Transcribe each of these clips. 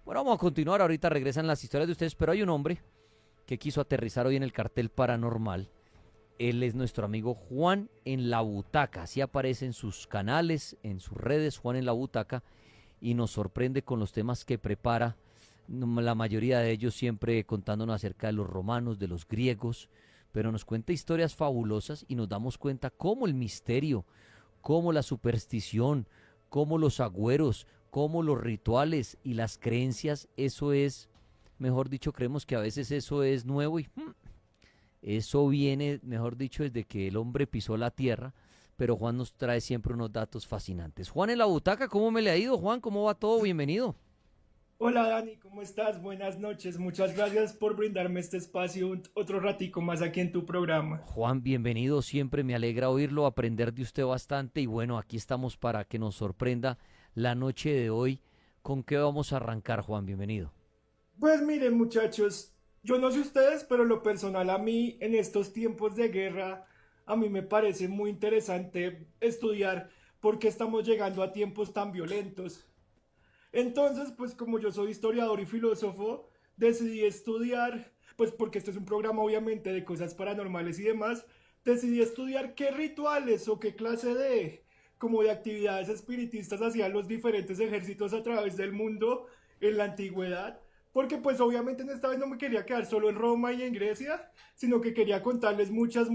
Bueno, vamos a continuar, ahorita regresan las historias de ustedes, pero hay un hombre que quiso aterrizar hoy en el cartel paranormal. Él es nuestro amigo Juan en la Butaca, así aparece en sus canales, en sus redes, Juan en la Butaca, y nos sorprende con los temas que prepara, la mayoría de ellos siempre contándonos acerca de los romanos, de los griegos, pero nos cuenta historias fabulosas y nos damos cuenta cómo el misterio, cómo la superstición, cómo los agüeros, cómo los rituales y las creencias, eso es, mejor dicho, creemos que a veces eso es nuevo y eso viene, mejor dicho, desde que el hombre pisó la tierra, pero Juan nos trae siempre unos datos fascinantes. Juan en la Butaca, ¿cómo me le ha ido, Juan? ¿Cómo va todo? Bienvenido. Hola Dani, ¿cómo estás? Buenas noches. Muchas gracias por brindarme este espacio otro ratico más aquí en tu programa. Juan, bienvenido, siempre me alegra oírlo, aprender de usted bastante y bueno, aquí estamos para que nos sorprenda la noche de hoy. ¿Con qué vamos a arrancar, Juan? Bienvenido. Pues miren muchachos, yo no sé ustedes, pero lo personal a mí en estos tiempos de guerra, a mí me parece muy interesante estudiar por qué estamos llegando a tiempos tan violentos. Entonces, pues como yo soy historiador y filósofo, decidí estudiar, pues porque este es un programa obviamente de cosas paranormales y demás, decidí estudiar qué rituales o qué clase de, como de actividades espiritistas hacían los diferentes ejércitos a través del mundo en la antigüedad, porque pues obviamente en esta vez no me quería quedar solo en Roma y en Grecia, sino que quería contarles muchas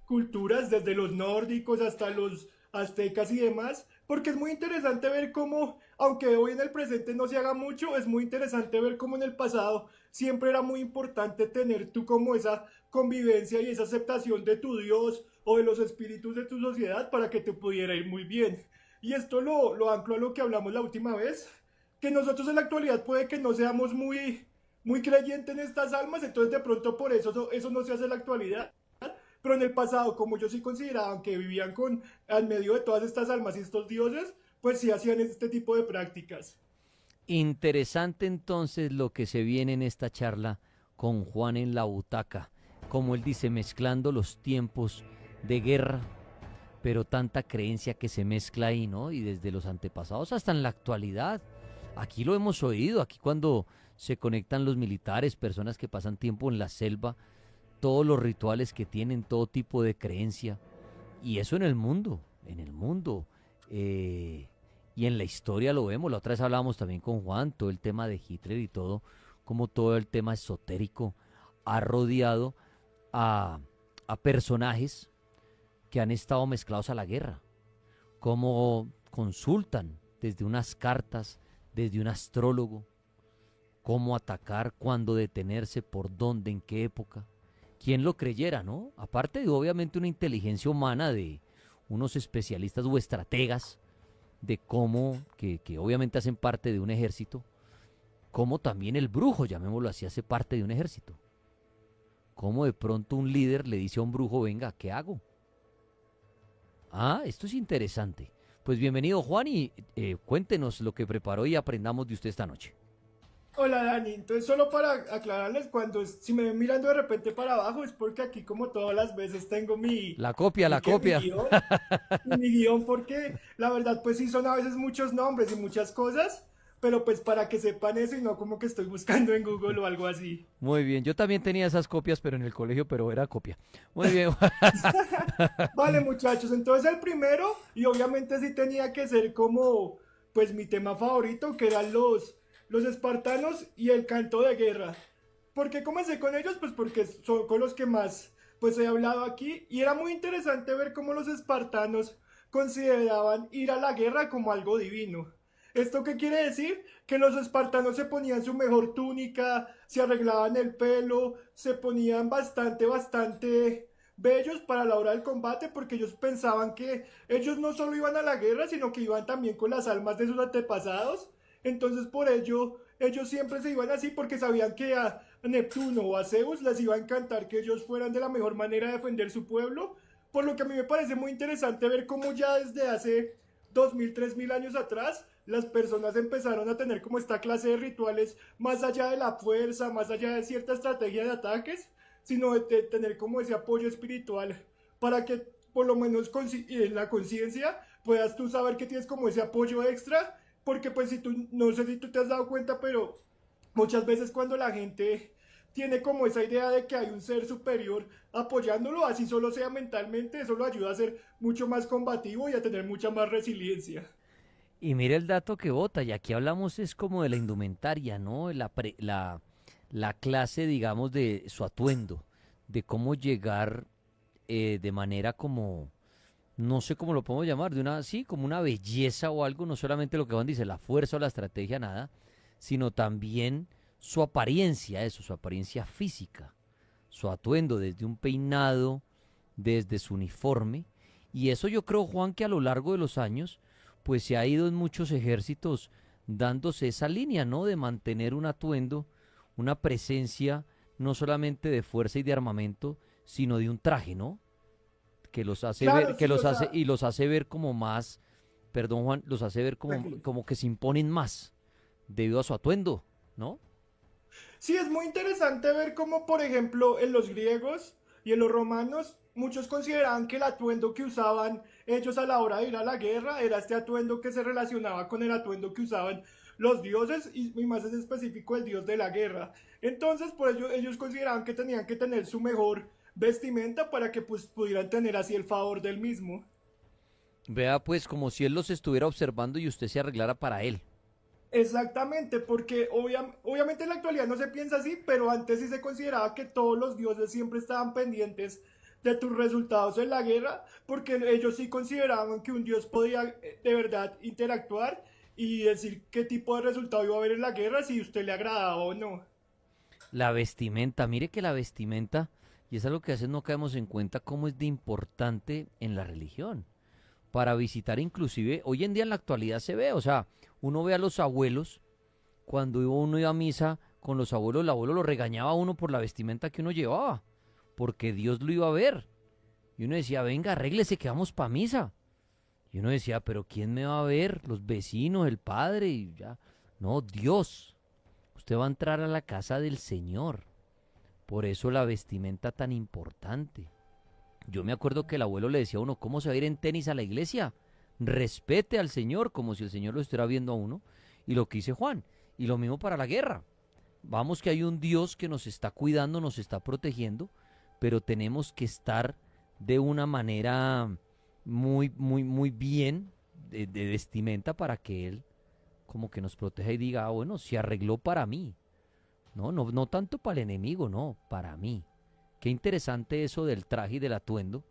culturas, desde los nórdicos hasta los aztecas y demás, porque es muy interesante ver cómo, aunque hoy en el presente no se haga mucho, es muy interesante ver cómo en el pasado siempre era muy importante tener tú como esa convivencia y esa aceptación de tu Dios o de los espíritus de tu sociedad para que te pudiera ir muy bien. Y esto lo anclo a lo que hablamos la última vez, que nosotros en la actualidad puede que no seamos muy creyentes en estas almas, entonces de pronto por eso no se hace en la actualidad, pero en el pasado, como ellos sí consideraban que vivían con al medio de todas estas almas y estos dioses, pues sí hacían este tipo de prácticas. Interesante entonces lo que se viene en esta charla con Juan en la Butaca. Como él dice, mezclando los tiempos de guerra, pero tanta creencia que se mezcla ahí, ¿no? Y desde los antepasados hasta en la actualidad. Aquí lo hemos oído, aquí cuando se conectan los militares, personas que pasan tiempo en la selva, todos los rituales que tienen, todo tipo de creencia. Y eso en el mundo. eh, y en la historia lo vemos. La otra vez hablábamos también con Juan, todo el tema de Hitler y todo, como todo el tema esotérico ha rodeado a, a personajes que han estado mezclados a la guerra, como consultan desde unas cartas, desde un astrólogo, cómo atacar, cuándo detenerse, por dónde, en qué época. ¿Quién lo creyera, no? Aparte de obviamente una inteligencia humana de unos especialistas o estrategas de cómo, que obviamente hacen parte de un ejército, como también el brujo, llamémoslo así, hace parte de un ejército. Cómo de pronto un líder le dice a un brujo, venga, ¿qué hago? Ah, esto es interesante. Pues bienvenido Juan y cuéntenos lo que preparó y aprendamos de usted esta noche. Hola Dani, entonces solo para aclararles, si me ven mirando de repente para abajo es porque aquí como todas las veces tengo La copia, la mi copia. guión, y mi guión porque la verdad pues sí son a veces muchos nombres y muchas cosas, pero pues para que sepan eso y no como que estoy buscando en Google o algo así. Muy bien, yo también tenía esas copias, pero en el colegio, pero era copia. Muy bien. Vale, muchachos, entonces el primero, y obviamente sí tenía que ser como, pues mi tema favorito, que eran los espartanos y el canto de guerra. ¿Por qué comencé con ellos? Pues porque son con los que más, pues he hablado aquí, y era muy interesante ver cómo los espartanos consideraban ir a la guerra como algo divino. ¿Esto qué quiere decir? Que los espartanos se ponían su mejor túnica, se arreglaban el pelo, se ponían bastante bellos para la hora del combate porque ellos pensaban que ellos no solo iban a la guerra, sino que iban también con las almas de sus antepasados. Entonces por ello ellos siempre se iban así porque sabían que a Neptuno o a Zeus les iba a encantar que ellos fueran de la mejor manera a defender su pueblo. Por lo que a mí me parece muy interesante ver cómo ya desde hace 2000 3000 años atrás las personas empezaron a tener como esta clase de rituales más allá de la fuerza, más allá de cierta estrategia de ataques, sino de tener como ese apoyo espiritual para que por lo menos en la conciencia puedas tú saber que tienes como ese apoyo extra porque pues si tú, no sé si tú te has dado cuenta, pero muchas veces cuando la gente tiene como esa idea de que hay un ser superior apoyándolo, así solo sea mentalmente, eso lo ayuda a ser mucho más combativo y a tener mucha más resiliencia. Y mire el dato que bota, y aquí hablamos es como de la indumentaria, ¿no? La clase, digamos, de su atuendo, de cómo llegar de manera como, no sé cómo lo podemos llamar, de una, sí, como una belleza o algo, no solamente lo que Juan dice, la fuerza o la estrategia, nada, sino también su apariencia, eso, su apariencia física, su atuendo, desde un peinado, desde su uniforme. Y eso yo creo, Juan, que a lo largo de los años, pues se ha ido en muchos ejércitos dándose esa línea, ¿no? De mantener un atuendo, una presencia, no solamente de fuerza y de armamento, sino de un traje, ¿no? Que los hace Claro, ver, que sí, o los hace, sea, y los hace ver como más, perdón Juan, los hace ver como, tranquilo. como que se imponen más, debido a su atuendo, ¿no? Sí, es muy interesante ver cómo, por ejemplo, en los griegos y en los romanos, muchos consideraban que el atuendo que usaban ellos a la hora de ir a la guerra era este atuendo que se relacionaba con el atuendo que usaban los dioses y más en específico el dios de la guerra. Entonces, por ello, ellos consideraban que tenían que tener su mejor vestimenta para que pues, pudieran tener así el favor del mismo. Vea pues como si él los estuviera observando y usted se arreglara para él. Exactamente, porque obviamente en la actualidad no se piensa así, pero antes sí se consideraba que todos los dioses siempre estaban pendientes de tus resultados en la guerra, porque ellos sí consideraban que un dios podía de verdad interactuar y decir qué tipo de resultado iba a haber en la guerra, si usted le agradaba o no. La vestimenta, mire que la vestimenta, y es algo que a veces no caemos en cuenta cómo es de importante en la religión. Para visitar inclusive, hoy en día en la actualidad se ve, o sea, uno ve a los abuelos, cuando uno iba a misa con los abuelos, el abuelo lo regañaba a uno por la vestimenta que uno llevaba, porque Dios lo iba a ver. Y uno decía, venga, arréglese que vamos para misa. Y uno decía, pero ¿quién me va a ver? Los vecinos, el padre, y ya. No, Dios. Usted va a entrar a la casa del Señor. Por eso la vestimenta tan importante. Yo me acuerdo que el abuelo le decía a uno, ¿cómo se va a ir en tenis a la iglesia? Respete al Señor, como si el Señor lo estuviera viendo a uno. Y lo que dice Juan. Y lo mismo para la guerra. Vamos que hay un Dios que nos está cuidando, nos está protegiendo, pero tenemos que estar de una manera muy bien de vestimenta para que Él como que nos proteja y diga, ah, bueno, se arregló para mí. No, no, no tanto para el enemigo, no, para mí. Qué interesante eso del traje y del atuendo,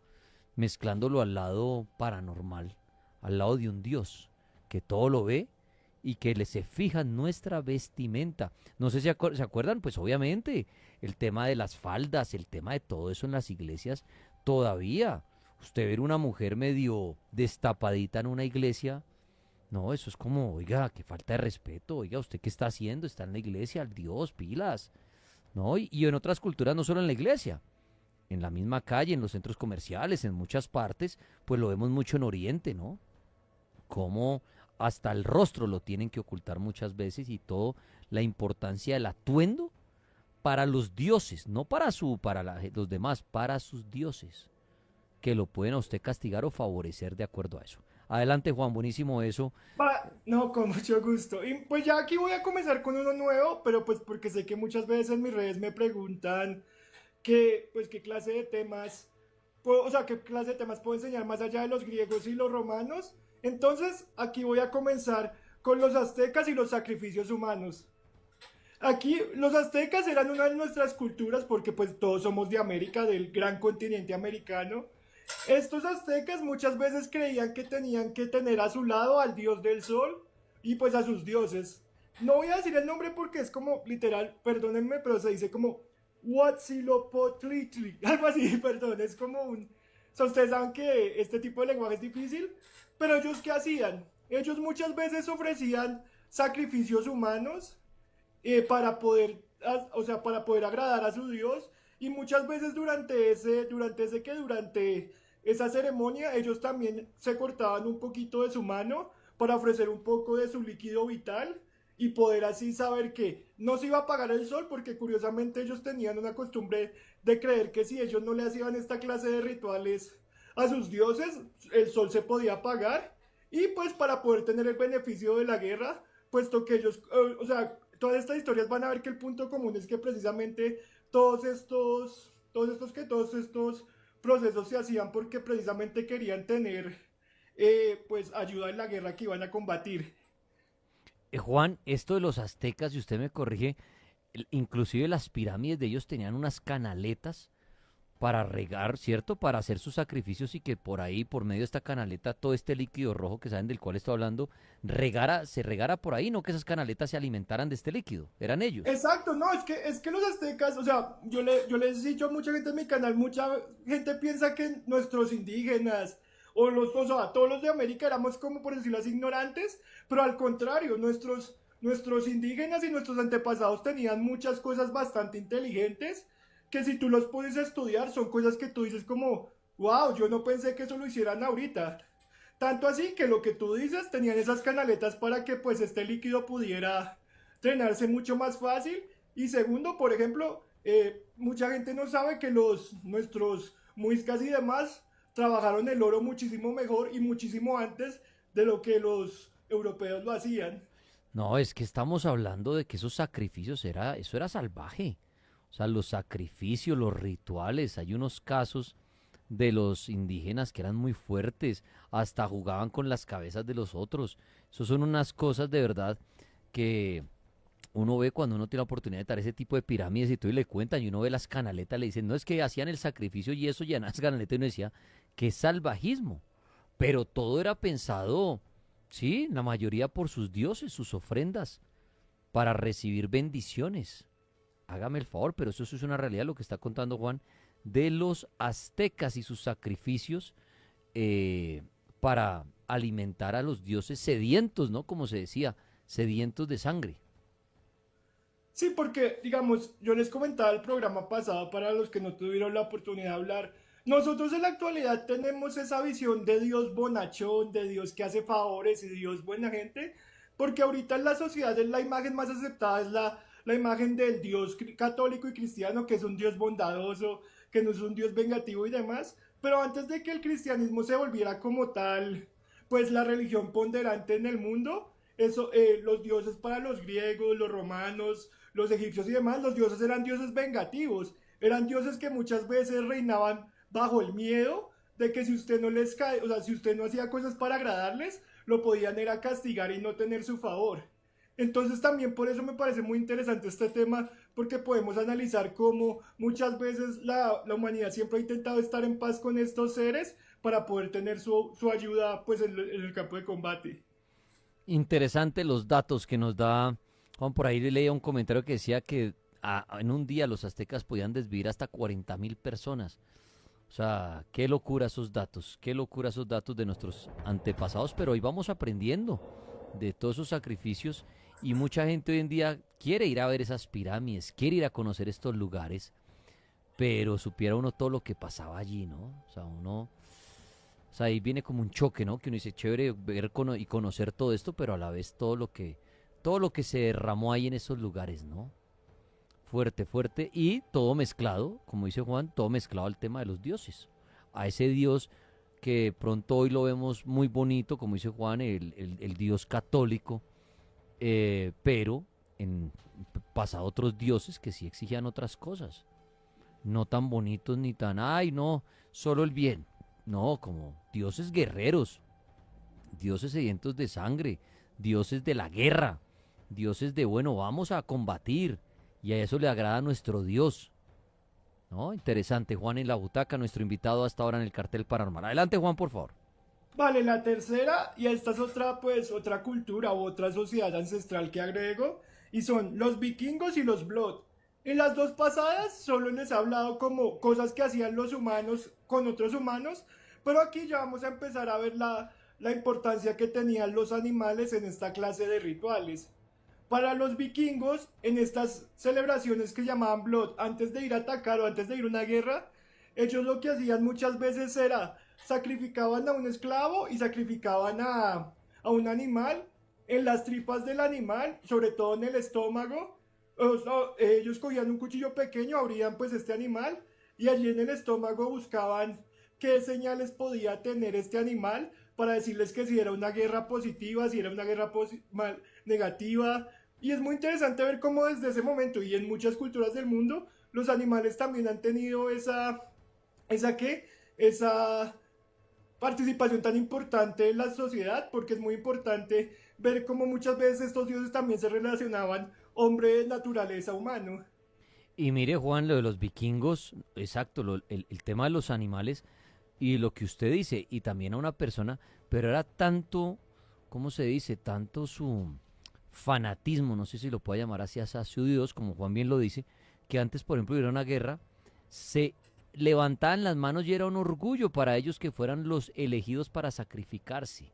mezclándolo al lado paranormal, al lado de un Dios que todo lo ve y que le se fija en nuestra vestimenta. No sé si se acuerdan, pues obviamente el tema de las faldas, el tema de todo eso en las iglesias, todavía usted ver una mujer medio destapadita en una iglesia, no, eso es como, oiga, qué falta de respeto, oiga, ¿usted qué está haciendo? Está en la iglesia, Dios, pilas, ¿no? Y en otras culturas, no solo en la iglesia, en la misma calle, en los centros comerciales, en muchas partes, pues lo vemos mucho en Oriente, ¿no? Como hasta el rostro lo tienen que ocultar muchas veces y todo la importancia del atuendo para los dioses, no para los demás, para sus dioses, que lo pueden a usted castigar o favorecer de acuerdo a eso. Adelante, Juan, buenísimo eso. No, con mucho gusto. Y pues ya aquí voy a comenzar con uno nuevo, pero pues porque sé que muchas veces en mis redes me preguntan pues qué clase de temas, o sea, qué clase de temas puedo enseñar más allá de los griegos y los romanos. Entonces, aquí voy a comenzar con los aztecas y los sacrificios humanos. Aquí los aztecas eran una de nuestras culturas porque pues todos somos de América, del gran continente americano. Estos aztecas muchas veces creían que tenían que tener a su lado al dios del sol y pues a sus dioses. No voy a decir el nombre porque es como literal, perdónenme, pero se dice como Huitzilopochtli, algo así, perdón, es como un... O sea, ustedes saben que este tipo de lenguaje es difícil, pero ellos ¿qué hacían? Ellos muchas veces ofrecían sacrificios humanos para poder, o sea, para poder agradar a su Dios. Y muchas veces durante esa ceremonia, ellos también se cortaban un poquito de su mano para ofrecer un poco de su líquido vital y poder así saber que no se iba a apagar el sol, porque curiosamente ellos tenían una costumbre de creer que si ellos no le hacían esta clase de rituales a sus dioses, el sol se podía apagar y pues para poder tener el beneficio de la guerra, puesto que ellos, o sea, todas estas historias van a ver que el punto común es que precisamente todos estos procesos se hacían porque precisamente querían tener pues ayuda en la guerra que iban a combatir. Juan, esto de los aztecas, si usted me corrige, inclusive las pirámides de ellos tenían unas canaletas para regar, ¿cierto? Para hacer sus sacrificios y que por ahí, por medio de esta canaleta, todo este líquido rojo que saben del cual estoy hablando, se regara por ahí, no que esas canaletas se alimentaran de este líquido, eran ellos. Exacto, no, es que los aztecas, o sea, yo les he dicho a mucha gente en mi canal, mucha gente piensa que nuestros indígenas o sea, todos los de América éramos como por decirlo así ignorantes, pero al contrario, nuestros indígenas y nuestros antepasados tenían muchas cosas bastante inteligentes que si tú los puedes estudiar son cosas que tú dices como, wow, yo no pensé que eso lo hicieran ahorita. Tanto así que lo que tú dices, tenían esas canaletas para que pues este líquido pudiera drenarse mucho más fácil. Y segundo, por ejemplo, mucha gente no sabe que nuestros muiscas y demás trabajaron el oro muchísimo mejor y muchísimo antes de lo que los europeos lo hacían. No, es que estamos hablando de que esos sacrificios eso era salvaje. O sea, los sacrificios, los rituales, hay unos casos de los indígenas que eran muy fuertes, hasta jugaban con las cabezas de los otros. Eso son unas cosas de verdad que uno ve cuando uno tiene la oportunidad de estar ese tipo de pirámides y todo y le cuentan y uno ve las canaletas, le dicen, no es que hacían el sacrificio y eso llenan las canaletas y uno decía, qué salvajismo. Pero todo era pensado, sí, la mayoría por sus dioses, sus ofrendas, para recibir bendiciones. Hágame el favor, pero eso es una realidad lo que está contando Juan de los aztecas y sus sacrificios eh, para alimentar a los dioses sedientos, ¿no? Como se decía, sedientos de sangre. Sí, porque, digamos, yo les comentaba el programa pasado para los que no tuvieron la oportunidad de hablar. Nosotros en la actualidad tenemos esa visión de Dios bonachón, de Dios que hace favores y Dios buena gente, porque ahorita en la sociedad es la imagen más aceptada, es la imagen del Dios católico y cristiano, que es un Dios bondadoso, que no es un Dios vengativo y demás. Pero antes de que el cristianismo se volviera como tal, pues la religión ponderante en el mundo, eso, los dioses para los griegos, los romanos, los egipcios y demás, los dioses eran dioses vengativos, eran dioses que muchas veces reinaban bajo el miedo de que si usted no les cae, o sea, si usted no hacía cosas para agradarles, lo podían ir a castigar y no tener su favor. Entonces también por eso me parece muy interesante este tema, porque podemos analizar cómo muchas veces la humanidad siempre ha intentado estar en paz con estos seres para poder tener su ayuda pues en el campo de combate. Interesante los datos que nos da Juan. Por ahí leía un comentario que decía que en un día los aztecas podían desvivir hasta 40.000 personas. O sea, qué locura esos datos de nuestros antepasados, pero hoy vamos aprendiendo de todos esos sacrificios y mucha gente hoy en día quiere ir a ver esas pirámides, quiere ir a conocer estos lugares, pero supiera uno todo lo que pasaba allí, ¿no? O sea, ahí viene como un choque, ¿no? Que uno dice, chévere ver y conocer todo esto, pero a la vez todo lo que se derramó ahí en esos lugares, ¿no? Fuerte, fuerte y todo mezclado, como dice Juan, todo mezclado al tema de los dioses. A ese Dios que pronto hoy lo vemos muy bonito, como dice Juan, el Dios católico, pero en pasado otros dioses que sí exigían otras cosas, no tan bonitos ni tan, ay, no, solo el bien. No, como dioses guerreros, dioses sedientos de sangre, dioses de la guerra, dioses de, bueno, vamos a combatir, y a eso le agrada a nuestro Dios. ¿No? Interesante, Juan en la butaca, nuestro invitado hasta ahora en el cartel paranormal. Adelante, Juan, por favor. Vale, la tercera, y esta es otra, pues, otra cultura u otra sociedad ancestral que agrego, y son los vikingos y los Blood. En las dos pasadas solo les he hablado como cosas que hacían los humanos con otros humanos, pero aquí ya vamos a empezar a ver la importancia que tenían los animales en esta clase de rituales. Para los vikingos, en estas celebraciones que llamaban Blood, antes de ir a atacar o antes de ir a una guerra, ellos lo que hacían muchas veces era sacrificaban a un esclavo y sacrificaban a un animal en las tripas del animal, sobre todo en el estómago. O sea, ellos cogían un cuchillo pequeño, abrían pues este animal y allí en el estómago buscaban qué señales podía tener este animal para decirles que si era una guerra positiva, si era una guerra negativa. Y es muy interesante ver cómo desde ese momento y en muchas culturas del mundo, los animales también han tenido esa qué, esa participación tan importante en la sociedad, porque es muy importante ver cómo muchas veces estos dioses también se relacionaban hombre, naturaleza, humano. Y mire, Juan, lo de los vikingos, exacto, el tema de los animales y lo que usted dice, y también a una persona, pero era tanto, ¿cómo se dice? Tanto su fanatismo, no sé si lo puede llamar así, hacia su Dios, como Juan bien lo dice, que antes, por ejemplo, hubiera una guerra, se levantaban las manos y era un orgullo para ellos que fueran los elegidos para sacrificarse.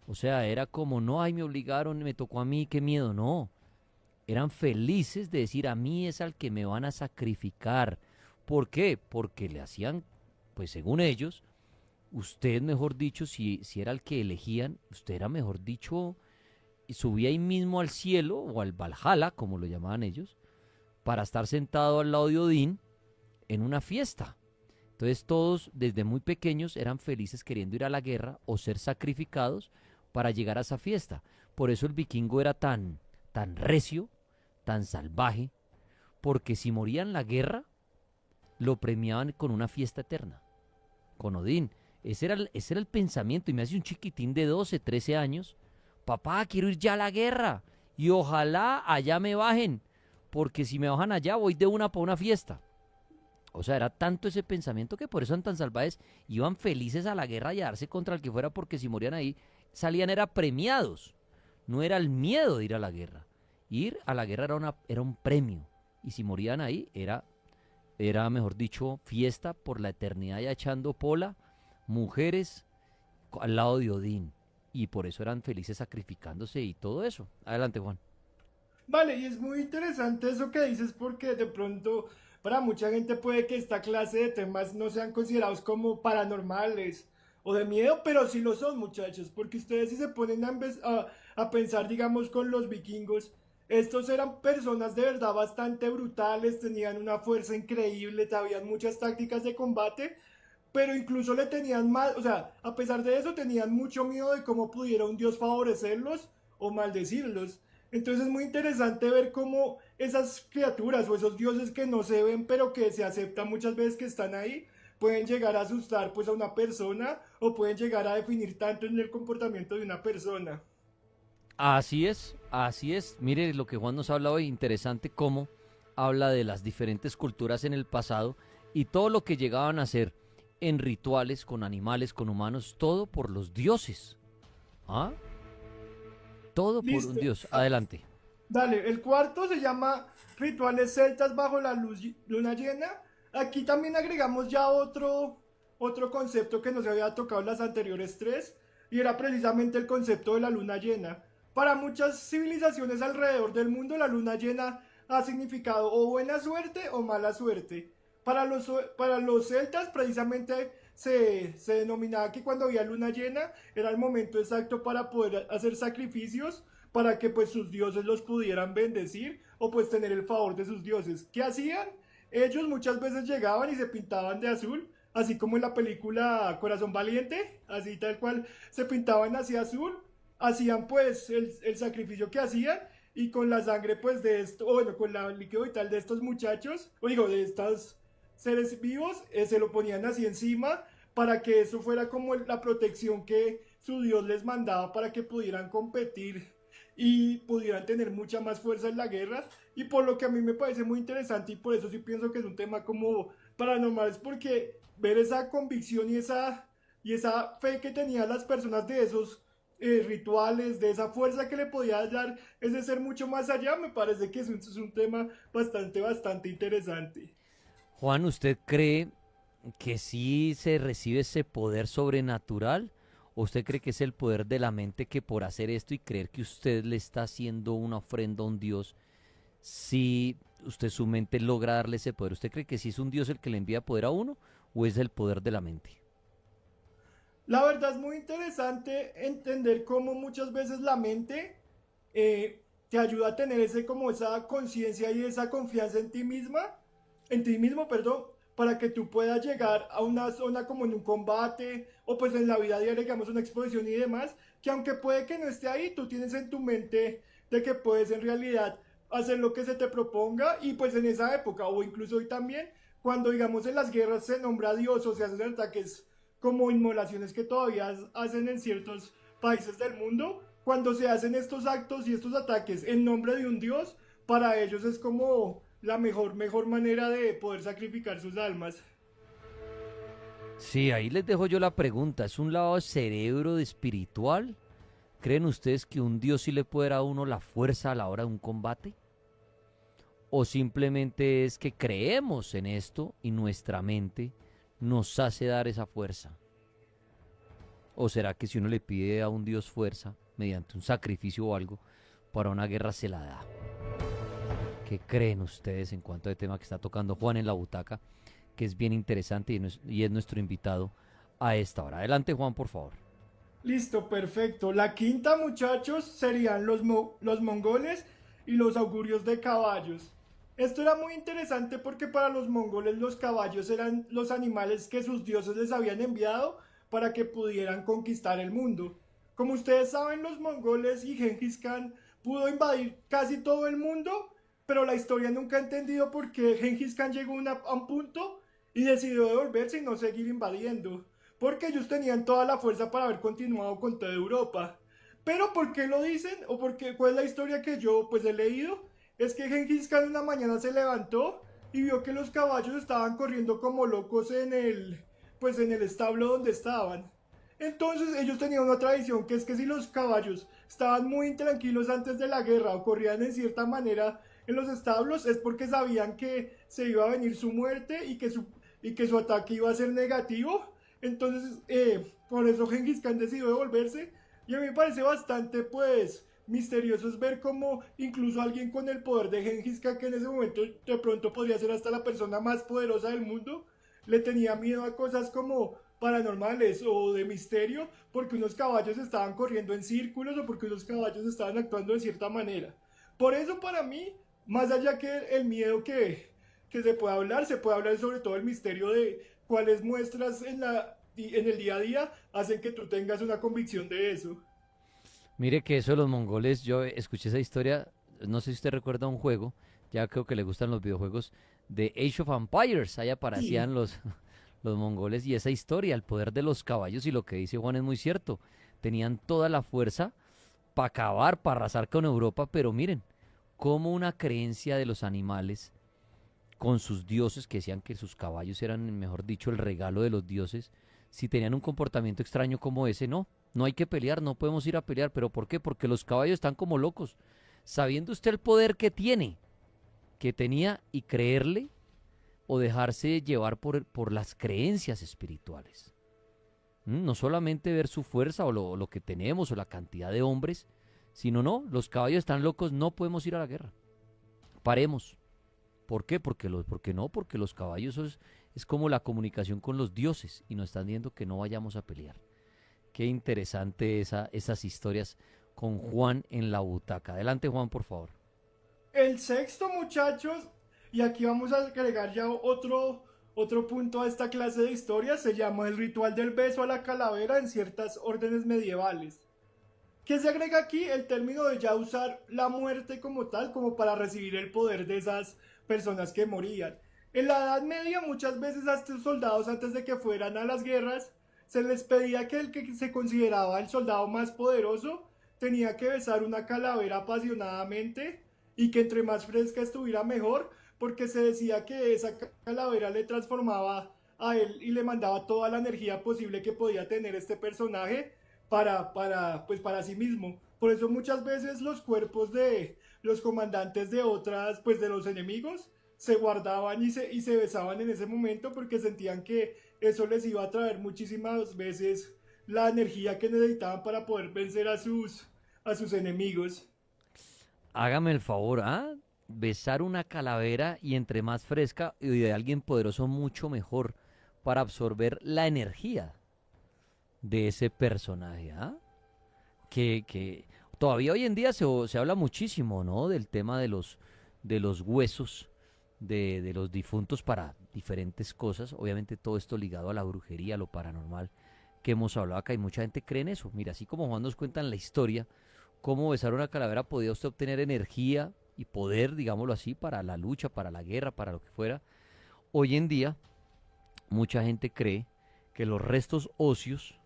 O sea, era como, no, ay, me obligaron, me tocó a mí, qué miedo, no. Eran felices de decir, a mí es al que me van a sacrificar. ¿Por qué? Porque le hacían, pues según ellos, usted, mejor dicho, si era el que elegían, usted era, mejor dicho, y subía ahí mismo al cielo o al Valhalla, como lo llamaban ellos, para estar sentado al lado de Odín en una fiesta. Entonces todos desde muy pequeños eran felices queriendo ir a la guerra o ser sacrificados para llegar a esa fiesta. Por eso el vikingo era tan recio, tan salvaje, porque si moría en la guerra, lo premiaban con una fiesta eterna, con Odín. Ese era el pensamiento. Y me hace un chiquitín de 12, 13 años. Papá, quiero ir ya a la guerra. Y ojalá allá me bajen. Porque si me bajan allá, voy de una para una fiesta. O sea, era tanto ese pensamiento que por eso eran tan salvajes. Iban felices a la guerra y a darse contra el que fuera, porque si morían ahí, salían era premiados. No era el miedo de ir a la guerra. Ir a la guerra era un premio. Y si morían ahí, era, mejor dicho, fiesta por la eternidad ya echando pola, mujeres al lado de Odín. Y por eso eran felices sacrificándose y todo eso. Adelante, Juan. Vale, y es muy interesante eso que dices porque de pronto para mucha gente puede que esta clase de temas no sean considerados como paranormales o de miedo, pero sí lo son, muchachos, porque ustedes si se ponen a pensar, digamos, con los vikingos, estos eran personas de verdad bastante brutales, tenían una fuerza increíble, sabían muchas tácticas de combate, pero incluso le tenían mal, o sea, a pesar de eso tenían mucho miedo de cómo pudiera un dios favorecerlos o maldecirlos. Entonces es muy interesante ver cómo esas criaturas o esos dioses que no se ven pero que se aceptan muchas veces que están ahí, pueden llegar a asustar pues a una persona o pueden llegar a definir tanto en el comportamiento de una persona. Así es, así es. Mire lo que Juan nos habla hoy, interesante cómo habla de las diferentes culturas en el pasado y todo lo que llegaban a hacer en rituales con animales, con humanos, todo por los dioses. ¿Ah? Todo por un Listo. dios. Adelante. Dale, el cuarto se llama Rituales celtas bajo la luna llena. Aquí también agregamos ya otro concepto que nos había tocado en las anteriores tres, y era precisamente el concepto de la luna llena. Para muchas civilizaciones alrededor del mundo, la luna llena ha significado o buena suerte o mala suerte. Para los celtas, precisamente se denominaba que cuando había luna llena era el momento exacto para poder hacer sacrificios para que pues sus dioses los pudieran bendecir o pues tener el favor de sus dioses. ¿Qué hacían? Ellos muchas veces llegaban y se pintaban de azul, así como en la película Corazón Valiente, así tal cual se pintaban así azul, hacían pues el sacrificio que hacían y con la sangre pues de esto, o bueno, con la líquido vital de estos muchachos, o digo, de estos seres vivos, se lo ponían así encima para que eso fuera como la protección que su dios les mandaba para que pudieran competir y pudieran tener mucha más fuerza en la guerra. Y por lo que a mí me parece muy interesante y por eso sí pienso que es un tema como paranormal, es porque ver esa convicción y esa fe que tenían las personas de esos rituales, de esa fuerza que le podía dar ese ser mucho más allá, me parece que es un tema bastante interesante. Juan, ¿usted cree que sí se recibe ese poder sobrenatural? ¿O usted cree que es el poder de la mente que por hacer esto y creer que usted le está haciendo una ofrenda a un Dios, si usted su mente logra darle ese poder? ¿Usted cree que sí es un Dios el que le envía poder a uno o es el poder de la mente? La verdad es muy interesante entender cómo muchas veces la mente te ayuda a tener esa conciencia y esa confianza en ti misma, en ti mismo, perdón, para que tú puedas llegar a una zona como en un combate o pues en la vida diaria, digamos una exposición y demás, que aunque puede que no esté ahí, tú tienes en tu mente de que puedes en realidad hacer lo que se te proponga y pues en esa época o incluso hoy también, cuando digamos en las guerras se nombra a Dios o se hacen ataques como inmolaciones que todavía hacen en ciertos países del mundo, cuando se hacen estos actos y estos ataques en nombre de un Dios, para ellos es como la mejor manera de poder sacrificar sus almas. Sí, ahí les dejo yo la pregunta. ¿Es un lado de cerebro de espiritual? ¿Creen ustedes que un Dios sí le puede dar a uno la fuerza a la hora de un combate? ¿O simplemente es que creemos en esto y nuestra mente nos hace dar esa fuerza? ¿O será que si uno le pide a un Dios fuerza mediante un sacrificio o algo, para una guerra se la da? ¿Qué creen ustedes en cuanto al tema que está tocando Juan en la butaca? Que es bien interesante y es nuestro invitado a esta hora. Adelante, Juan, por favor. Listo, perfecto. La quinta, muchachos, serían los mongoles y los augurios de caballos. Esto era muy interesante porque para los mongoles los caballos eran los animales que sus dioses les habían enviado para que pudieran conquistar el mundo. Como ustedes saben, los mongoles y Genghis Khan pudo invadir casi todo el mundo, pero la historia nunca ha entendido por qué Genghis Khan llegó a un punto y decidió devolverse y no seguir invadiendo, porque ellos tenían toda la fuerza para haber continuado con toda Europa. Pero ¿por qué lo dicen? ¿O por qué? ¿Cuál es la historia que yo pues he leído? Es que Genghis Khan una mañana se levantó y vio que los caballos estaban corriendo como locos pues en el establo donde estaban. Entonces ellos tenían una tradición que es que si los caballos estaban muy intranquilos antes de la guerra o corrían en cierta manera en los establos es porque sabían que se iba a venir su muerte y que su ataque iba a ser negativo. Entonces, por eso Genghis Khan decidió devolverse. Y a mí me parece bastante, pues, misterioso es ver cómo incluso alguien con el poder de Genghis Khan, que en ese momento de pronto podría ser hasta la persona más poderosa del mundo, le tenía miedo a cosas como paranormales o de misterio, porque unos caballos estaban corriendo en círculos o porque unos caballos estaban actuando de cierta manera. Por eso para mí, más allá que el miedo que se puede hablar sobre todo el misterio de cuáles muestras en el día a día hacen que tú tengas una convicción de eso. Mire que eso de los mongoles, yo escuché esa historia, no sé si usted recuerda un juego, ya creo que le gustan los videojuegos, de Age of Empires, ahí Sí, aparecían los mongoles y esa historia, el poder de los caballos y lo que dice Juan es muy cierto, tenían toda la fuerza para acabar, para arrasar con Europa, pero miren, como una creencia de los animales con sus dioses, que decían que sus caballos eran, mejor dicho, el regalo de los dioses, si tenían un comportamiento extraño como ese, no, no hay que pelear, no podemos ir a pelear, pero ¿por qué? Porque los caballos están como locos, sabiendo usted el poder que tiene, que tenía, y creerle o dejarse llevar por las creencias espirituales. No solamente ver su fuerza o lo que tenemos o la cantidad de hombres, sino no, los caballos están locos, no podemos ir a la guerra. Paremos. ¿Por qué? Porque los caballos es como la comunicación con los dioses y nos están diciendo que no vayamos a pelear. Qué interesante esas historias con Juan en la butaca. Adelante, Juan, por favor. el sexto, muchachos, y aquí vamos a agregar ya otro punto a esta clase de historia, se llama el ritual del beso a la calavera en ciertas órdenes medievales. ¿Qué se agrega aquí? El término de ya usar la muerte como tal, como para recibir el poder de esas personas que morían. En la Edad Media muchas veces a estos soldados antes de que fueran a las guerras se les pedía que el que se consideraba el soldado más poderoso tenía que besar una calavera apasionadamente y que entre más fresca estuviera mejor porque se decía que esa calavera le transformaba a él y le mandaba toda la energía posible que podía tener este personaje pues para sí mismo. Por eso muchas veces los cuerpos de los comandantes de otras, pues de los enemigos, se guardaban y se besaban en ese momento porque sentían que eso les iba a traer muchísimas veces la energía que necesitaban para poder vencer a sus enemigos. Hágame el favor, ¿ah? Besar una calavera y entre más fresca y de alguien poderoso mucho mejor para absorber la energía de ese personaje, ¿ah? Que todavía hoy en día se habla muchísimo, ¿no? Del tema de los huesos, de los difuntos para diferentes cosas. Obviamente todo esto ligado a la brujería, a lo paranormal que hemos hablado acá y mucha gente cree en eso. Mira, así como Juan nos cuenta en la historia cómo besar una calavera podía usted obtener energía y poder, digámoslo así, para la lucha, para la guerra, para lo que fuera. Hoy en día mucha gente cree que los restos óseos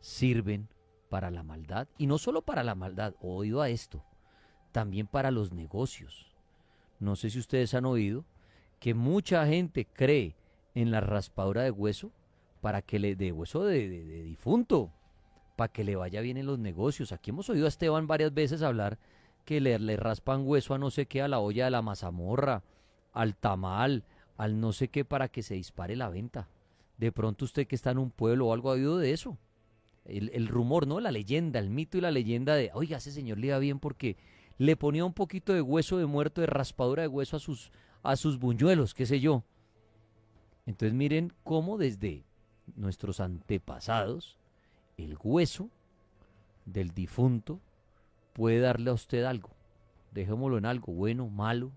sirven para la maldad y no solo para la maldad, oído a esto, también para los negocios. No sé si ustedes han oído que mucha gente cree en la raspadura de hueso para que le de hueso de difunto, para que le vaya bien en los negocios. Aquí hemos oído a Esteban varias veces hablar que le raspan hueso a no sé qué, a la olla de la mazamorra, al tamal, al no sé qué para que se dispare la venta. De pronto usted que está en un pueblo o algo ha oído de eso. El rumor, ¿no? La leyenda, el mito y la leyenda de, oiga, ese señor le iba bien porque le ponía un poquito de hueso de muerto, de raspadura de hueso a sus buñuelos, qué sé yo. Entonces miren cómo desde nuestros antepasados el hueso del difunto puede darle a usted algo. Dejémoslo en algo, bueno, malo.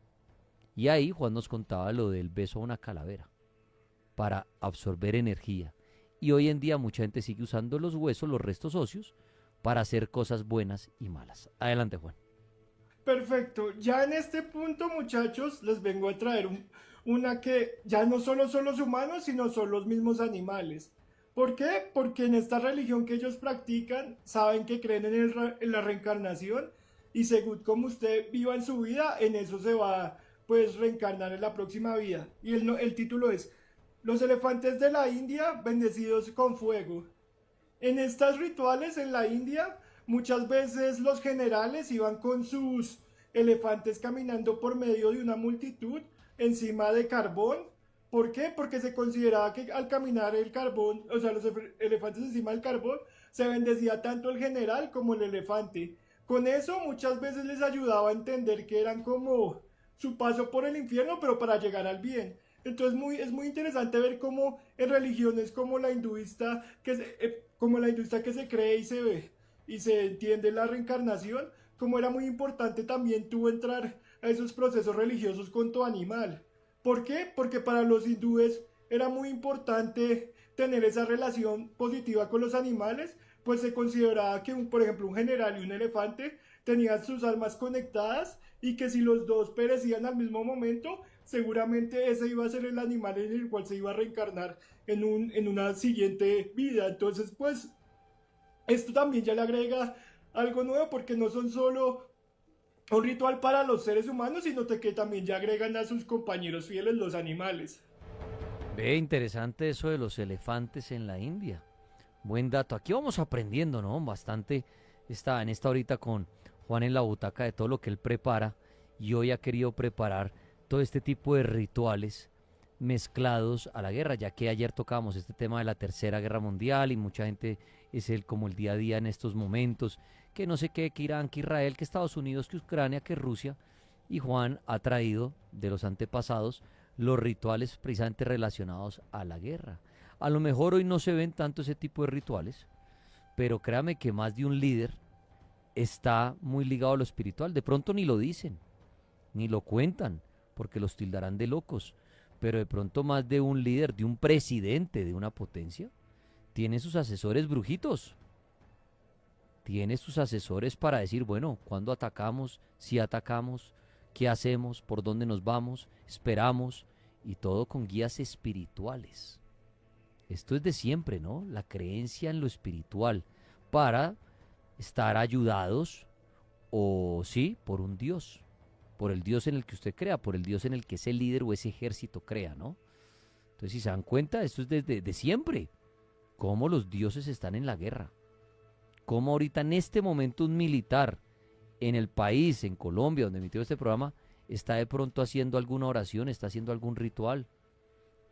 Y ahí Juan nos contaba lo del beso a una calavera para absorber energía. Y hoy en día mucha gente sigue usando los huesos, los restos óseos, para hacer cosas buenas y malas. Adelante, Juan. Perfecto. Ya en este punto, muchachos, les vengo a traer una que ya no solo son los humanos, sino son los mismos animales. ¿Por qué? Porque en esta religión que ellos practican, saben que creen en la reencarnación y según como usted viva en su vida, en eso se va pues reencarnar en la próxima vida. Y el título es Los elefantes de la India bendecidos con fuego. En estas rituales en la India, muchas veces los generales iban con sus elefantes caminando por medio de una multitud encima de carbón. ¿Por qué? Porque se consideraba que al caminar el carbón, o sea, los elefantes encima del carbón, se bendecía tanto el general como el elefante. Con eso muchas veces les ayudaba a entender que eran como su paso por el infierno, pero para llegar al bien. Entonces es muy interesante ver cómo en religiones como la hinduista, como la hinduista que se cree y se ve y se entiende la reencarnación, como era muy importante también tú entrar a esos procesos religiosos con tu animal. ¿Por qué? Porque para los hindúes era muy importante tener esa relación positiva con los animales, pues se consideraba que, por ejemplo, un general y un elefante tenían sus almas conectadas y que si los dos perecían al mismo momento, seguramente ese iba a ser el animal en el cual se iba a reencarnar en una siguiente vida. Entonces, pues, esto también ya le agrega algo nuevo porque no son solo un ritual para los seres humanos, sino que también ya agregan a sus compañeros fieles los animales. Ve, interesante eso de los elefantes en la India. Buen dato. Aquí vamos aprendiendo, ¿no? Bastante en esta horita con Juan en la butaca de todo lo que él prepara. Y hoy ha querido preparar todo este tipo de rituales mezclados a la guerra, ya que ayer tocábamos este tema de la Tercera Guerra Mundial y mucha gente es como el día a día en estos momentos, que no sé qué, que Irán, que Israel, que Estados Unidos, que Ucrania, que Rusia. Y Juan ha traído de los antepasados los rituales precisamente relacionados a la guerra. A lo mejor hoy no se ven tanto ese tipo de rituales, pero créame que más de un líder está muy ligado a lo espiritual. De pronto ni lo dicen, ni lo cuentan, porque los tildarán de locos. Pero de pronto más de un líder, de un presidente de una potencia, tiene sus asesores brujitos. Tiene sus asesores para decir, bueno, ¿cuándo atacamos? Si atacamos, ¿qué hacemos? ¿Por dónde nos vamos? Esperamos. Y todo con guías espirituales. Esto es de siempre, ¿no? La creencia en lo espiritual para estar ayudados o sí, por un Dios, por el Dios en el que usted crea, por el Dios en el que ese líder o ese ejército crea, ¿no? Entonces, si se dan cuenta, esto es desde de siempre, cómo los dioses están en la guerra, cómo ahorita en este momento un militar en el país, en Colombia, donde emitió este programa, está de pronto haciendo alguna oración, está haciendo algún ritual,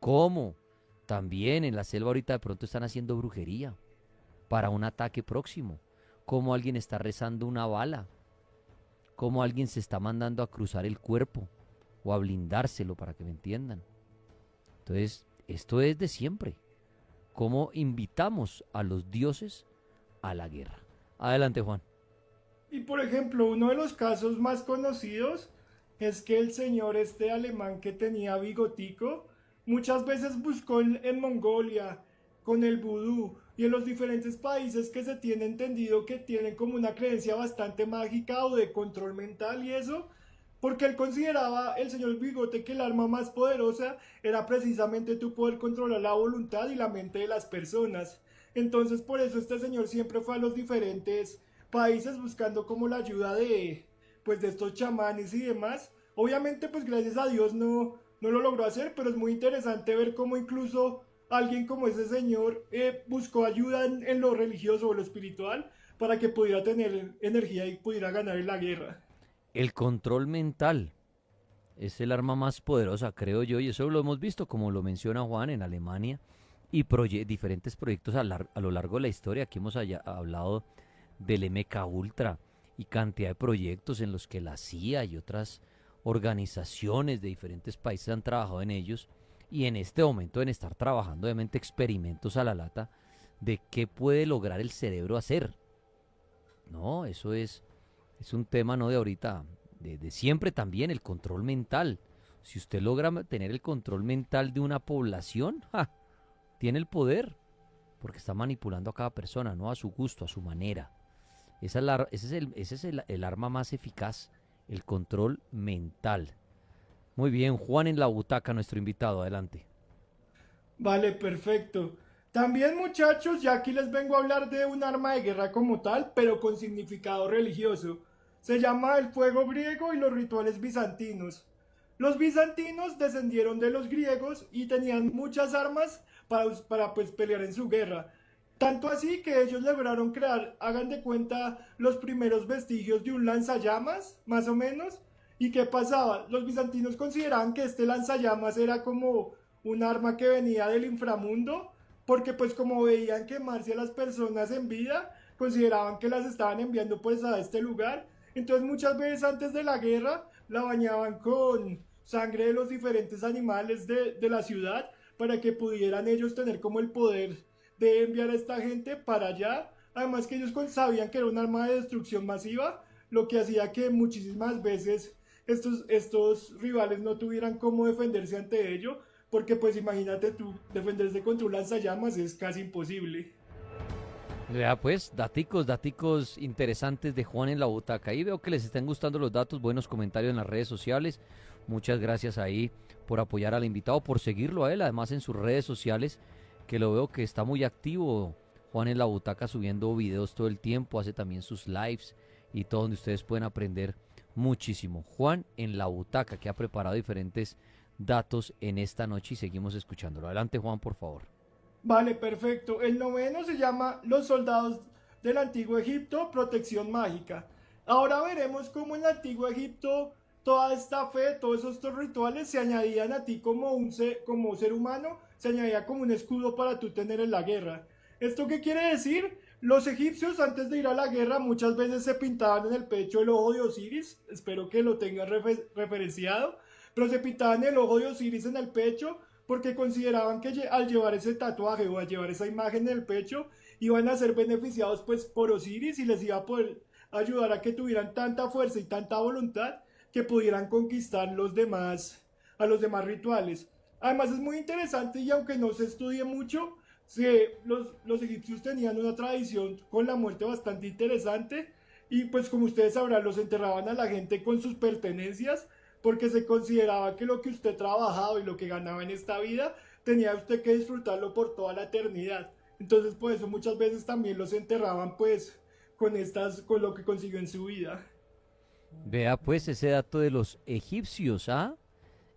cómo también en la selva ahorita de pronto están haciendo brujería para un ataque próximo. Cómo alguien está rezando una bala. Cómo alguien se está mandando a cruzar el cuerpo o a blindárselo, para que me entiendan. Entonces, esto es de siempre. Cómo invitamos a los dioses a la guerra. Adelante, Juan. Y por ejemplo, uno de los casos más conocidos es que el señor este alemán que tenía bigotico muchas veces buscó en Mongolia con el vudú y en los diferentes países que se tiene entendido que tienen como una creencia bastante mágica o de control mental y eso, porque él consideraba el señor Bigote que el arma más poderosa era precisamente tu poder controlar la voluntad y la mente de las personas. Entonces por eso este señor siempre fue a los diferentes países buscando como la ayuda de pues de estos chamanes y demás. Obviamente pues gracias a Dios no lo logró hacer, pero es muy interesante ver cómo incluso alguien como ese señor buscó ayuda en lo religioso o lo espiritual para que pudiera tener energía y pudiera ganar en la guerra. El control mental es el arma más poderosa, creo yo, y eso lo hemos visto, como lo menciona Juan, en Alemania y diferentes proyectos a lo largo de la historia. Aquí hemos hablado del MK Ultra y cantidad de proyectos en los que la CIA y otras organizaciones de diferentes países han trabajado en ellos, y en este momento deben estar trabajando obviamente experimentos a la lata de qué puede lograr el cerebro hacer. No, es un tema no de ahorita, de siempre también, el control mental. Si usted logra tener el control mental de una población, ¡ja!, tiene el poder, porque está manipulando a cada persona, no a su gusto, a su manera. Ese es el arma más eficaz, el control mental. Muy bien, Juan en la butaca, nuestro invitado, adelante. Vale, perfecto. También muchachos, ya aquí les vengo a hablar de un arma de guerra como tal, pero con significado religioso. Se llama el fuego griego y los rituales bizantinos. Los bizantinos descendieron de los griegos y tenían muchas armas para pues pelear en su guerra. Tanto así que ellos lograron crear, hagan de cuenta, los primeros vestigios de un lanzallamas, más o menos. ¿Y qué pasaba? Los bizantinos consideraban que este lanzallamas era como un arma que venía del inframundo, porque pues como veían quemarse a las personas en vida, consideraban que las estaban enviando pues a este lugar. Entonces muchas veces antes de la guerra la bañaban con sangre de los diferentes animales de la ciudad para que pudieran ellos tener como el poder de enviar a esta gente para allá. Además que ellos sabían que era un arma de destrucción masiva, lo que hacía que muchísimas veces estos rivales no tuvieran cómo defenderse ante ello, porque pues imagínate tú, defenderse contra un lanzallamas es casi imposible. Vea pues, daticos interesantes de Juan en la butaca. Ahí veo que les están gustando los datos, buenos comentarios en las redes sociales. Muchas gracias ahí por apoyar al invitado, por seguirlo a él, además en sus redes sociales, que lo veo que está muy activo. Juan en la butaca subiendo videos todo el tiempo, hace también sus lives y todo, donde ustedes pueden aprender muchísimo. Juan en la butaca, que ha preparado diferentes datos en esta noche y seguimos escuchándolo. Adelante, Juan, por favor. Vale, perfecto. El noveno se llama Los soldados del antiguo Egipto, protección mágica. Ahora veremos cómo en el antiguo Egipto toda esta fe, todos estos rituales se añadían a ti como ser humano, se añadía como un escudo para tú tener en la guerra. ¿Esto qué quiere decir? Los egipcios antes de ir a la guerra muchas veces se pintaban en el pecho el ojo de Osiris, espero que lo tengan referenciado, pero se pintaban el ojo de Osiris en el pecho porque consideraban que al llevar ese tatuaje o al llevar esa imagen en el pecho iban a ser beneficiados pues por Osiris y les iba a poder ayudar a que tuvieran tanta fuerza y tanta voluntad que pudieran conquistar a los demás rituales. Además es muy interesante y aunque no se estudie mucho, los egipcios tenían una tradición con la muerte bastante interesante y pues como ustedes sabrán los enterraban a la gente con sus pertenencias porque se consideraba que lo que usted trabajaba y lo que ganaba en esta vida tenía usted que disfrutarlo por toda la eternidad. Entonces por eso muchas veces también los enterraban pues con lo que consiguió en su vida. Vea pues ese dato de los egipcios, ¿ah?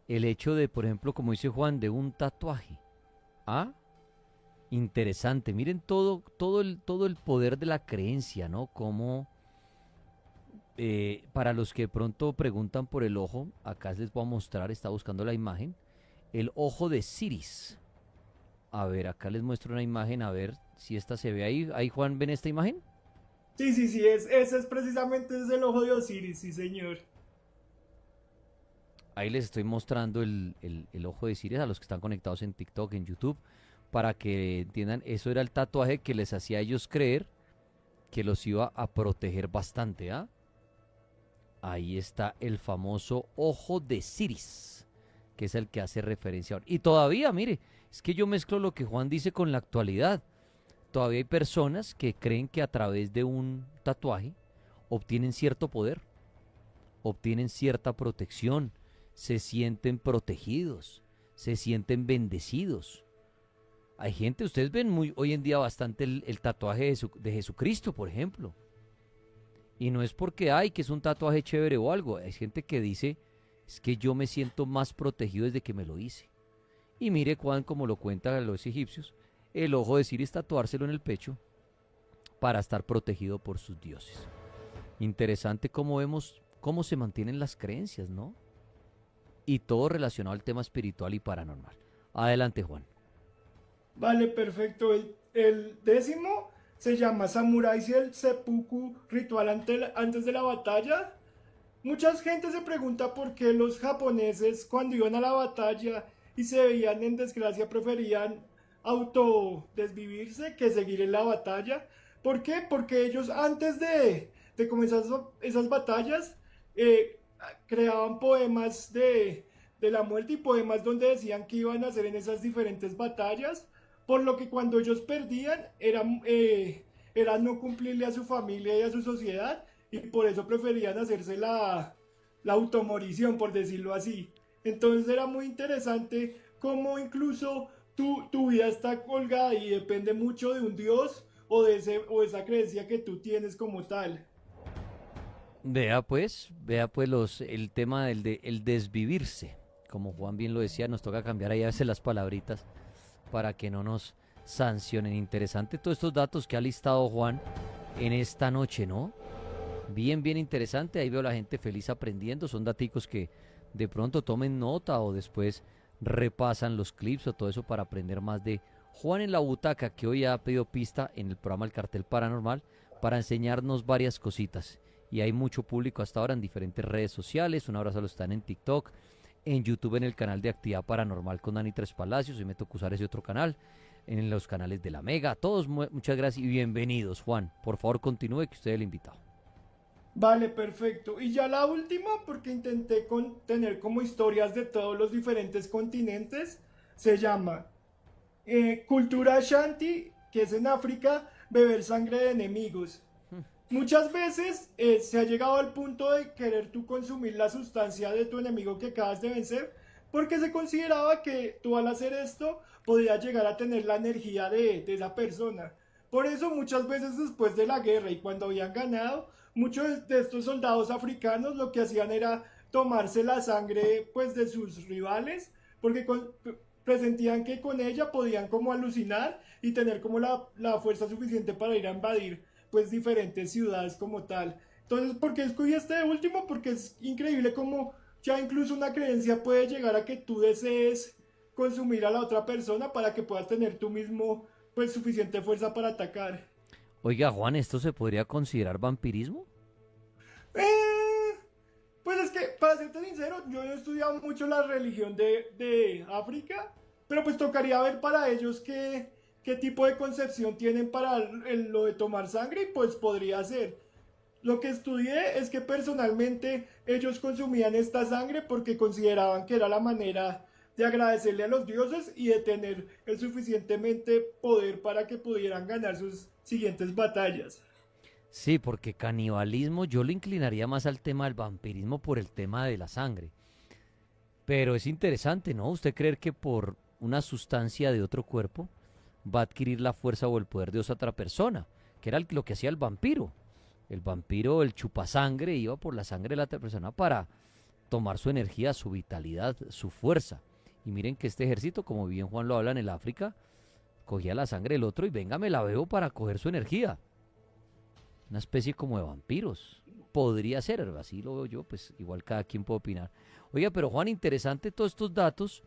El hecho de, por ejemplo, como dice Juan, de un tatuaje. ¿Ah? Interesante. Miren todo el poder de la creencia, ¿no? Como para los que pronto preguntan por el ojo, acá les voy a mostrar, está buscando la imagen, el ojo de Siris. A ver, acá les muestro una imagen, a ver si esta se ve ahí. Ahí, Juan, ¿ven esta imagen? Sí, ese es precisamente ese es el ojo de Osiris, sí señor. Ahí les estoy mostrando el ojo de Siris a los que están conectados en TikTok, en YouTube, para que entiendan, eso era el tatuaje que les hacía a ellos creer que los iba a proteger bastante, ¿ah? Ahí está el famoso ojo de Siris, que es el que hace referencia ahora. Y todavía, mire, es que yo mezclo lo que Juan dice con la actualidad. Todavía hay personas que creen que a través de un tatuaje obtienen cierto poder, obtienen cierta protección, se sienten protegidos, se sienten bendecidos. Hay gente, ustedes ven muy hoy en día bastante el tatuaje de Jesucristo, por ejemplo. Y no es porque hay que es un tatuaje chévere o algo. Hay gente que dice, es que yo me siento más protegido desde que me lo hice. Y mire Juan, como lo cuentan los egipcios, el ojo de Siris tatuárselo en el pecho para estar protegido por sus dioses. Interesante cómo vemos cómo se mantienen las creencias, ¿no? Y todo relacionado al tema espiritual y paranormal. Adelante, Juan. Vale, perfecto. El décimo se llama Samuráis y el Seppuku, ritual antes de la batalla. Mucha gente se pregunta por qué los japoneses cuando iban a la batalla y se veían en desgracia preferían autodesvivirse que seguir en la batalla. ¿Por qué? Porque ellos antes de comenzar esas batallas eh, creaban poemas de la muerte y poemas donde decían que iban a hacer en esas diferentes batallas, por lo que cuando ellos perdían era no cumplirle a su familia y a su sociedad, y por eso preferían hacerse la automorición, por decirlo así. Entonces era muy interesante cómo incluso tu vida está colgada y depende mucho de un dios o de esa creencia que tú tienes como tal. Vea pues el tema el desvivirse. Como Juan bien lo decía, nos toca cambiar ahí a veces las palabritas para que no nos sancionen. Interesante todos estos datos que ha listado Juan en esta noche, ¿no? Bien, bien interesante. Ahí veo a la gente feliz aprendiendo. Son daticos que de pronto tomen nota o después repasan los clips o todo eso para aprender más de Juan en la Butaca, que hoy ha pedido pista en el programa El Cartel Paranormal para enseñarnos varias cositas. Y hay mucho público hasta ahora en diferentes redes sociales. Un abrazo a los que están en TikTok, en YouTube, en el canal de Actividad Paranormal con Dani Tres Palacios. Y me tocó usar ese otro canal, en los canales de la Mega. A todos, muchas gracias y bienvenidos, Juan. Por favor, continúe, que usted es el invitado. Vale, perfecto. Y ya la última, porque intenté tener como historias de todos los diferentes continentes, se llama Cultura Shanti, que es en África, beber sangre de enemigos. Muchas veces se ha llegado al punto de querer tú consumir la sustancia de tu enemigo que acabas de vencer, porque se consideraba que tú al hacer esto podías llegar a tener la energía de esa persona. Por eso muchas veces después de la guerra y cuando habían ganado, muchos de estos soldados africanos lo que hacían era tomarse la sangre pues de sus rivales, porque presentían que con ella podían como alucinar y tener como la fuerza suficiente para ir a invadir pues diferentes ciudades como tal. Entonces, ¿por qué escogí este último? Porque es increíble como ya incluso una creencia puede llegar a que tú desees consumir a la otra persona para que puedas tener tú mismo pues suficiente fuerza para atacar. Oiga, Juan, ¿esto se podría considerar vampirismo? Eh, pues es que, para serte sincero, yo he estudiado mucho la religión de África, pero pues tocaría ver para ellos qué tipo de concepción tienen para lo de tomar sangre y pues podría ser. Lo que estudié es que personalmente ellos consumían esta sangre porque consideraban que era la manera de agradecerle a los dioses y de tener el suficientemente poder para que pudieran ganar sus siguientes batallas. Sí, porque canibalismo yo le inclinaría más al tema del vampirismo por el tema de la sangre. Pero es interesante, ¿no? Usted creer que por una sustancia de otro cuerpo va a adquirir la fuerza o el poder de otra persona, que era lo que hacía el vampiro. El vampiro, el chupasangre, iba por la sangre de la otra persona para tomar su energía, su vitalidad, su fuerza. Y miren que este ejército, como bien Juan lo habla en el África, cogía la sangre del otro y venga, me la bebo para coger su energía. Una especie como de vampiros. Podría ser, así lo veo yo, pues igual cada quien puede opinar. Oiga, pero Juan, interesante todos estos datos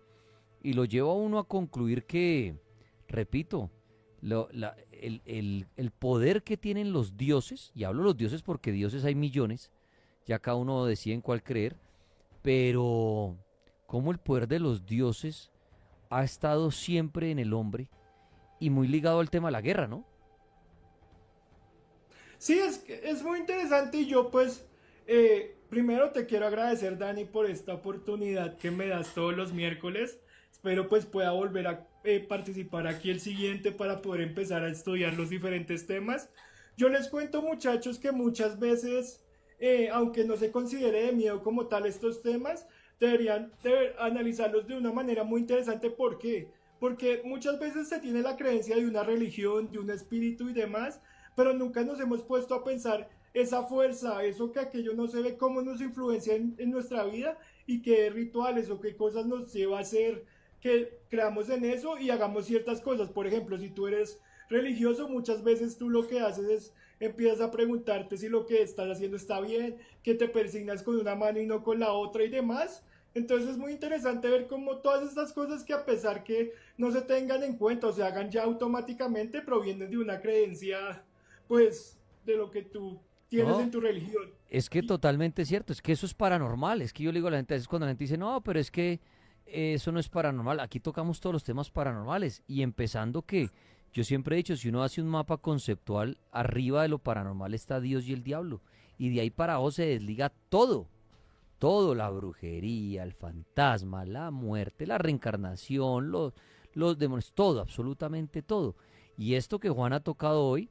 y lo lleva a uno a concluir que, repito, el poder que tienen los dioses, y hablo de los dioses porque dioses hay millones, ya cada uno decide en cuál creer, pero cómo el poder de los dioses ha estado siempre en el hombre y muy ligado al tema de la guerra, ¿no? Sí, es muy interesante y yo pues Primero te quiero agradecer, Dani, por esta oportunidad que me das todos los miércoles. Espero pues pueda volver a participar aquí el siguiente para poder empezar a estudiar los diferentes temas. Yo les cuento, muchachos, que muchas veces, aunque no se considere de miedo como tal estos temas, analizarlos de una manera muy interesante. ¿Por qué? Porque muchas veces se tiene la creencia de una religión, de un espíritu y demás, pero nunca nos hemos puesto a pensar esa fuerza, eso que aquello no se ve, cómo nos influencia en nuestra vida y qué rituales o qué cosas nos lleva a hacer que creamos en eso y hagamos ciertas cosas. Por ejemplo, si tú eres religioso, muchas veces tú lo que haces es empiezas a preguntarte si lo que estás haciendo está bien, que te persignas con una mano y no con la otra y demás. Entonces es muy interesante ver cómo todas estas cosas que a pesar que no se tengan en cuenta o se hagan ya automáticamente, provienen de una creencia, pues, de lo que tú tienes No, en tu religión. es que Y totalmente cierto, es que eso es paranormal, es que yo le digo a la gente, a veces cuando la gente dice, no, pero es que eso no es paranormal, aquí tocamos todos los temas paranormales y empezando que yo siempre he dicho, si uno hace un mapa conceptual, arriba de lo paranormal está Dios y el diablo, y de ahí para abajo se desliga todo, todo, la brujería, el fantasma, la muerte, la reencarnación, los demonios, todo, absolutamente todo. Y esto que Juan ha tocado hoy,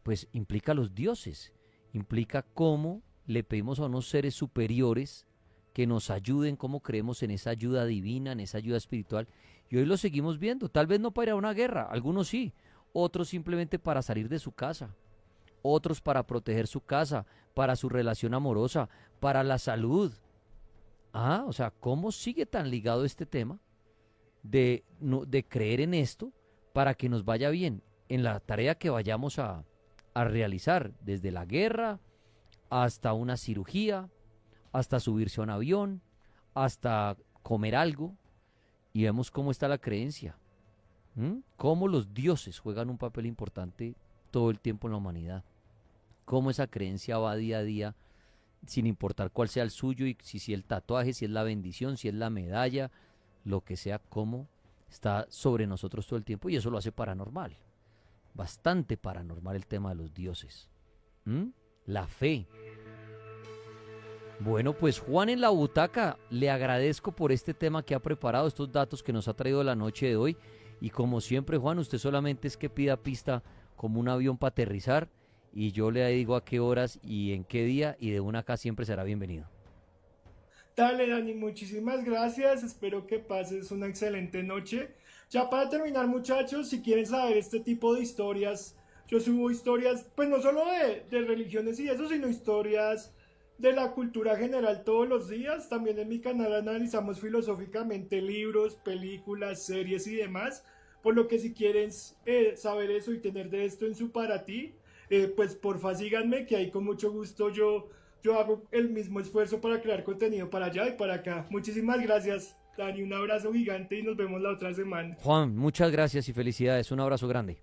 pues implica a los dioses, implica cómo le pedimos a unos seres superiores que nos ayuden, cómo creemos en esa ayuda divina, en esa ayuda espiritual. Y hoy lo seguimos viendo, tal vez no para ir a una guerra, algunos sí, otros simplemente para salir de su casa, otros para proteger su casa, para su relación amorosa, para la salud. Ah, o sea, ¿cómo sigue tan ligado este tema de, de creer en esto para que nos vaya bien en la tarea que vayamos a realizar, desde la guerra hasta una cirugía, hasta subirse a un avión, hasta comer algo, y vemos cómo está la creencia, cómo los dioses juegan un papel importante todo el tiempo en la humanidad, cómo esa creencia va día a día, sin importar cuál sea el suyo, y si el tatuaje, si es la bendición, si es la medalla, lo que sea, cómo está sobre nosotros todo el tiempo, y eso lo hace paranormal, bastante paranormal el tema de los dioses. ¿Mm? La fe. Bueno, pues Juan en la butaca, le agradezco por este tema que ha preparado, estos datos que nos ha traído la noche de hoy. Y como siempre, Juan, usted solamente es que pida pista como un avión para aterrizar y yo le digo a qué horas y en qué día y de una acá siempre será bienvenido. dale, Dani, muchísimas gracias. Espero que pases una excelente noche. Ya para terminar, muchachos, si quieren saber este tipo de historias, yo subo historias, pues no solo de religiones y eso, sino historias de la cultura general todos los días. También en mi canal analizamos filosóficamente libros, películas, series y demás. Por lo que si quieren saber eso y tener de esto en su para ti, pues porfa síganme, que ahí con mucho gusto yo hago el mismo esfuerzo para crear contenido para allá y para acá. Muchísimas gracias, Dani. Un abrazo gigante y nos vemos la otra semana. Juan, muchas gracias y felicidades. Un abrazo grande.